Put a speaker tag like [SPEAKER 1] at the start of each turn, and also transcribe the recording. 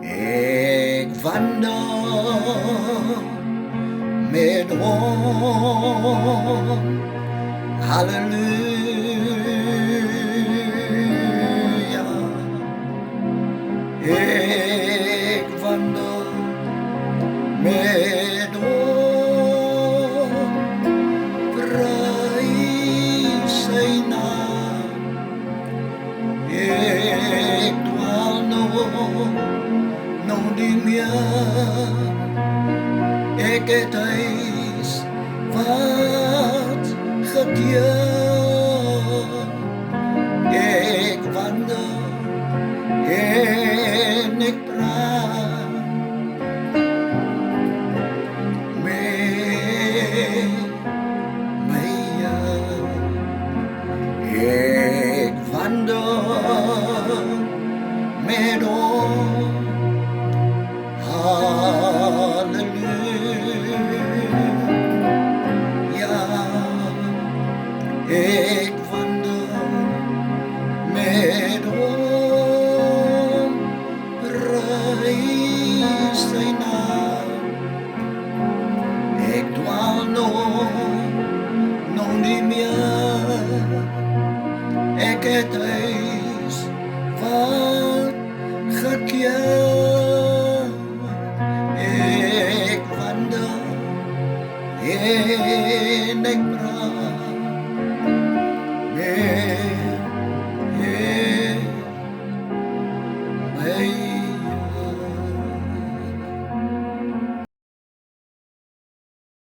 [SPEAKER 1] Ik wandel met Hom, halleluja. Ik wandel met Hom, prijs Sy naam. Ik dwaal nou niet meer. Ik het huis wat gekeer. Ik wandel en ik praat met my Heer. Ik wandel met Hom, halleluja. Ik wandel met Hom, prijs Sy naam. Ik dwaal nou niet meer. Ik het